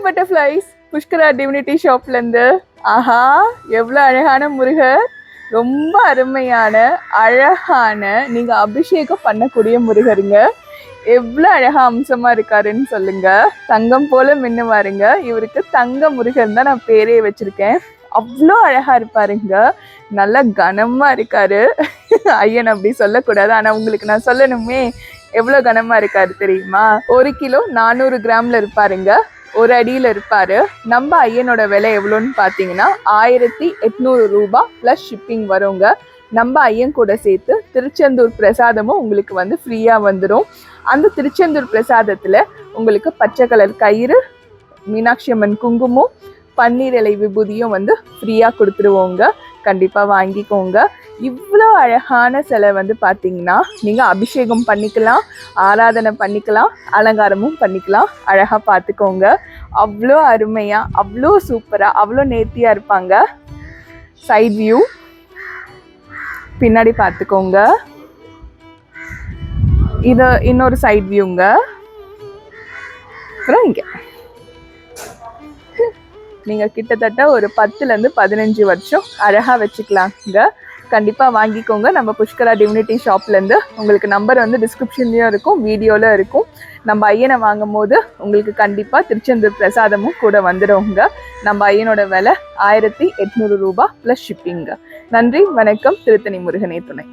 Butterflies Pushkara divinity ஷாப்லேருந்து. ஆஹா, எவ்வளோ அழகான முருகர், ரொம்ப அருமையான அழகான நீங்கள் அபிஷேகம் பண்ணக்கூடிய முருகருங்க. எவ்வளோ அழகா அம்சமாக இருக்காருன்னு சொல்லுங்க. தங்கம் போல மின்னுவாருங்க. இவருக்கு தங்க முருகன் தான் நான் பேரே வச்சிருக்கேன். அவ்வளோ அழகா இருப்பாருங்க, நல்லா கனமாக இருக்காரு. ஐயன் அப்படி சொல்லக்கூடாது, ஆனால் உங்களுக்கு நான் சொல்லணுமே, எவ்வளோ கனமாக இருக்காரு தெரியுமா? 1 கிலோ 400 கிராமில் இருப்பாருங்க. 1 அடியில் இருப்பாரு. நம்ம ஐயனோட விலை எவ்வளோன்னு பார்த்தீங்கன்னா 1800 ரூபா ப்ளஸ் ஷிப்பிங் வருங்க. நம்ம ஐயன் கூட சேர்த்து திருச்செந்தூர் பிரசாதமும் உங்களுக்கு வந்து ஃப்ரீயாக வந்துடும். அந்த திருச்செந்தூர் பிரசாதத்தில் உங்களுக்கு பச்சை கலர் கயிறு, மீனாட்சி அம்மன் குங்குமம், பன்னீர் இலை விபூதியும் வந்து ஃப்ரீயாக கொடுத்துருவோங்க. கண்டிப்பாக வாங்கிக்கோங்க. இவ்வளோ அழகான சிலை வந்து பார்த்தீங்கன்னா நீங்கள் அபிஷேகம் பண்ணிக்கலாம், ஆராதனை பண்ணிக்கலாம், அலங்காரமும் பண்ணிக்கலாம். அழகாக பார்த்துக்கோங்க. அவ்வளோ அருமையாக, அவ்வளோ சூப்பராக, அவ்வளோ நேர்த்தியாக இருப்பாங்க. சைட் வியூ பின்னாடி பார்த்துக்கோங்க. இது இன்னொரு சைட் வியூங்க. அப்புறம் இங்கே நீங்கள் கிட்டத்தட்ட ஒரு 10லேருந்து 15 வருஷம் அழகாக வச்சுக்கலாங்க. கண்டிப்பாக வாங்கிக்கோங்க. நம்ம புஷ்கரா டிவினிட்டி ஷாப்லேருந்து. உங்களுக்கு நம்பர் வந்து டிஸ்கிரிப்ஷன்லேயும் இருக்கும், வீடியோவில் இருக்கும். நம்ம ஐயனை வாங்கும் போது உங்களுக்கு கண்டிப்பாக திருச்செந்தூர் பிரசாதமும் கூட வந்துடுங்க. நம்ம ஐயனோட விலை 1800 ரூபா ப்ளஸ் ஷிப்பிங்க. நன்றி, வணக்கம். திருத்தணி முருகனே துணை.